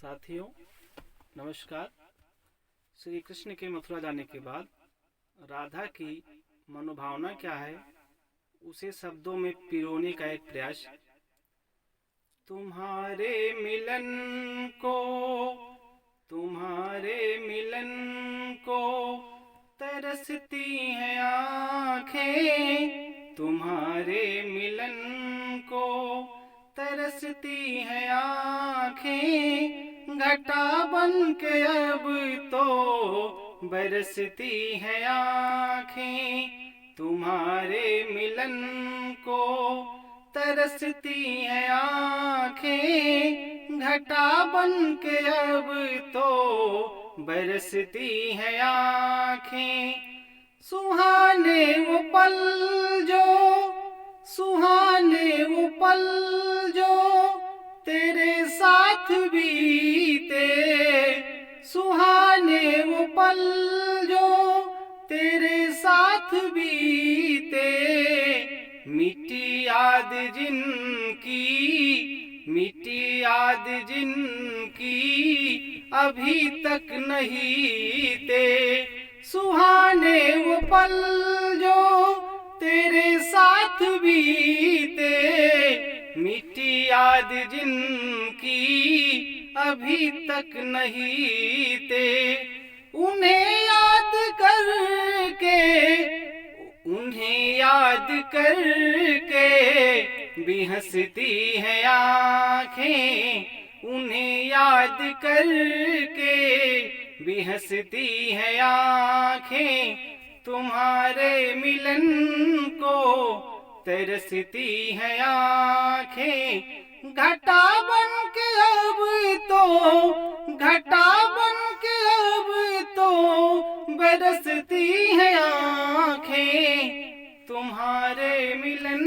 साथियों नमस्कार। श्री कृष्ण के मथुरा जाने के बाद राधा की मनोभावना क्या है उसे शब्दों में पिरोने का एक प्रयास। तुम्हारे मिलन को तरसती हैं आँखें, तुम्हारे मिलन को तरसती हैं आँखें, घटा बन के अब तो बरसती हैं आँखें। तुम्हारे मिलन को तरसती हैं आँखें, घटा बन के अब तो बरसती हैं आँखें। सुहाने वो पल जो तेरे साथ बीते, सुहाने वो पल जो तेरे साथ बीते, मिट्टी याद जिनकी अभी तक नहीं ते। सुहाने वो पल जो तेरे साथ बीते, मिट्टी याद जिनकी अभी तक नहीं ते। उन्हें याद करके भी हंसती हैं आँखें, उन्हें याद करके भी हंसती हैं आँखें। तुम्हारे मिलन को तरसती हैं आँखें, घटा बन के अब तो बरसती हैं आँखें। तुम्हारे मिलन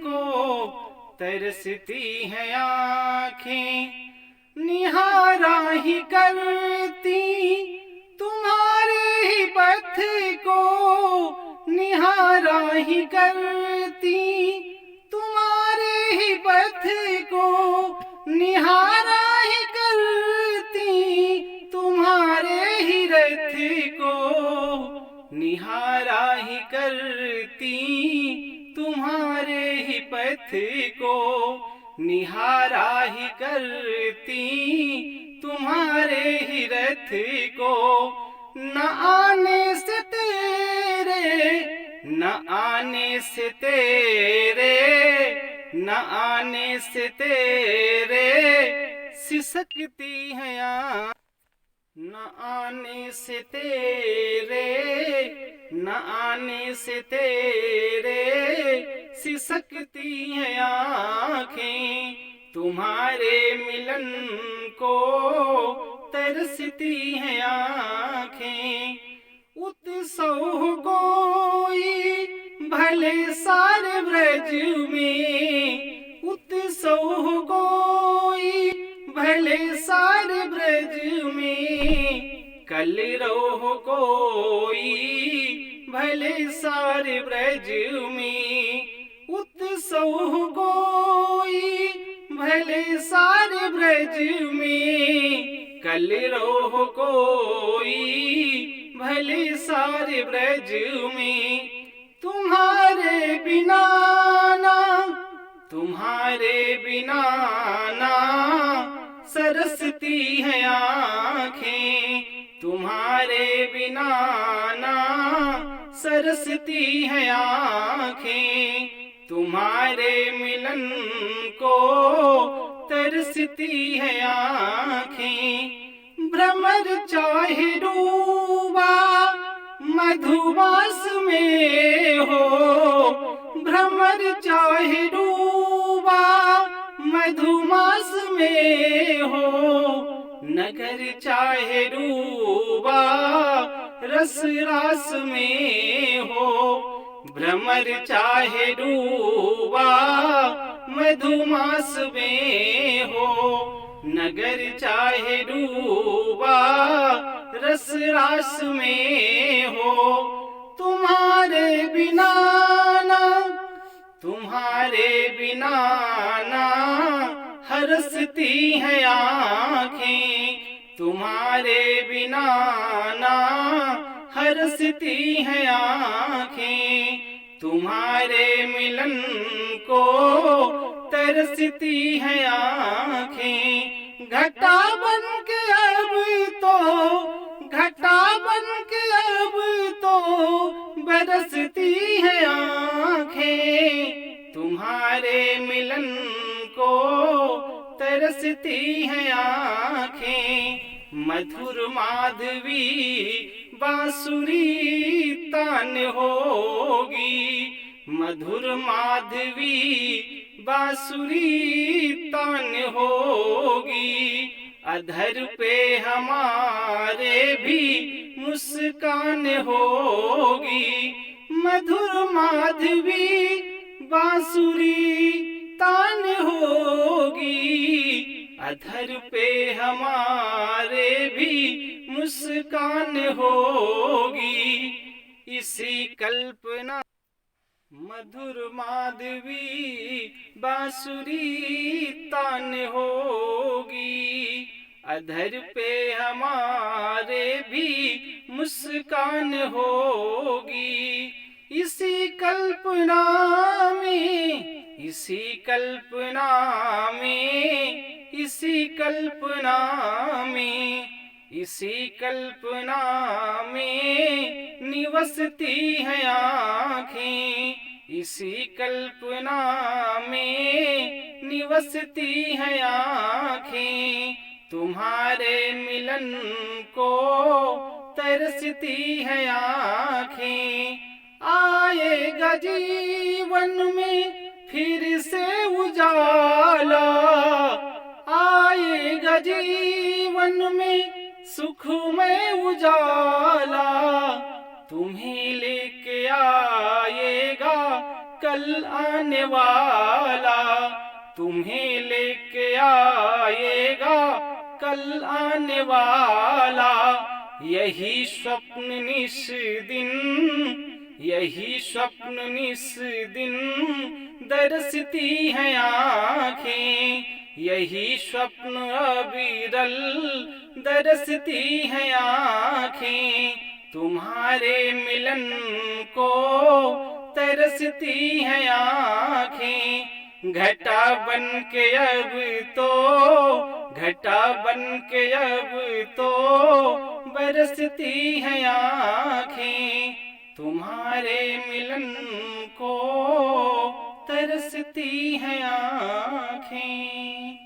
को तरसती हैं आँखें, निहारा ही करती तुम्हारे ही पथ को, निहारा ही करती तुम्हारे ही पथ को, निहारा ही करती तुम्हारे ही रथ को, निहारा ही करती तुम्हारे ही पथ को, निहारा ही करती तुम्हारे ही रथ को। न आने से तेरे सिसकती हैं आँखें, न आने से तेरे सिसकती हैं आँखें। तुम्हारे मिलन को तरसती हैं आँखें। उत्सव कोई भले सारे ब्रज में, उत्सव कोई भले सारे ब्रज में, कलरव कोई भले सारे ब्रज में, उत्सव कोई भले सारे ब्रज में, कलरव कोई भले सारे ब्रज में। तुम्हारे बिना ना सरसती हैं आँखें, तुम्हारे बिना ना सरसती हैं आँखें। तुम्हारे मिलन को तरसती हैं आँखें। भ्रमर चाहे डूबा मधुमास में हो, भ्रमर चाहे डूबा मधुमास में हो, नगर चाहे डूबा रस रास में हो, भ्रमर चाहे डूबा मधुमास में हो, नगर चाहे डूबा रस रास में हो। तुम्हारे बिना ना हरसती हैं आँखें, तुम्हारे बिना ना हरसती हैं आँखें, तुम्हारे मिलन को तरसती हैं आँखें। घटा बन के अब तो, घटा बन के अब तो बरसती हैं आँखें, तुम्हारे मिलन को तरसती हैं आँखें। मधुर माधवी बांसुरी तान होगी, मधुर माधवी बांसुरी तान होगी। अधर पे हमारे भी मुस्कान होगी, मधुर माधवी बांसुरी तान होगी। अधर पे हमारे भी मुस्कान होगी। इसी कल्पना मधुर माधवी बांसुरी तान होगी, अधर पे हमारे भी मुस्कान होगी। इसी कल्पना में, इसी कल्पना में, इसी कल्पना में, इसी कल्पना में निवसती हैं आँखें, इसी कल्पना में निवसती हैं आँखें। तुम्हारे मिलन को तरसती हैं आँखें। आएगा जीवन में फिर से उजाला, आएगा जीवन में सुख में उजाला। तुम्हें लेके आएगा कल आने वाला, तुम्हें लेके आएगा कल आने वाला। यही स्वप्न निस दिन, यही स्वप्न निस दिन दरसती हैं आँखें, यही स्वप्न अविरल दरसती हैं आँखें। तुम्हारे मिलन को तरसती हैं आँखें। घटा बन के अब तो, घटा बन के अब तो बरसती हैं आँखें, तुम्हारे मिलन को तरसती हैं आँखें।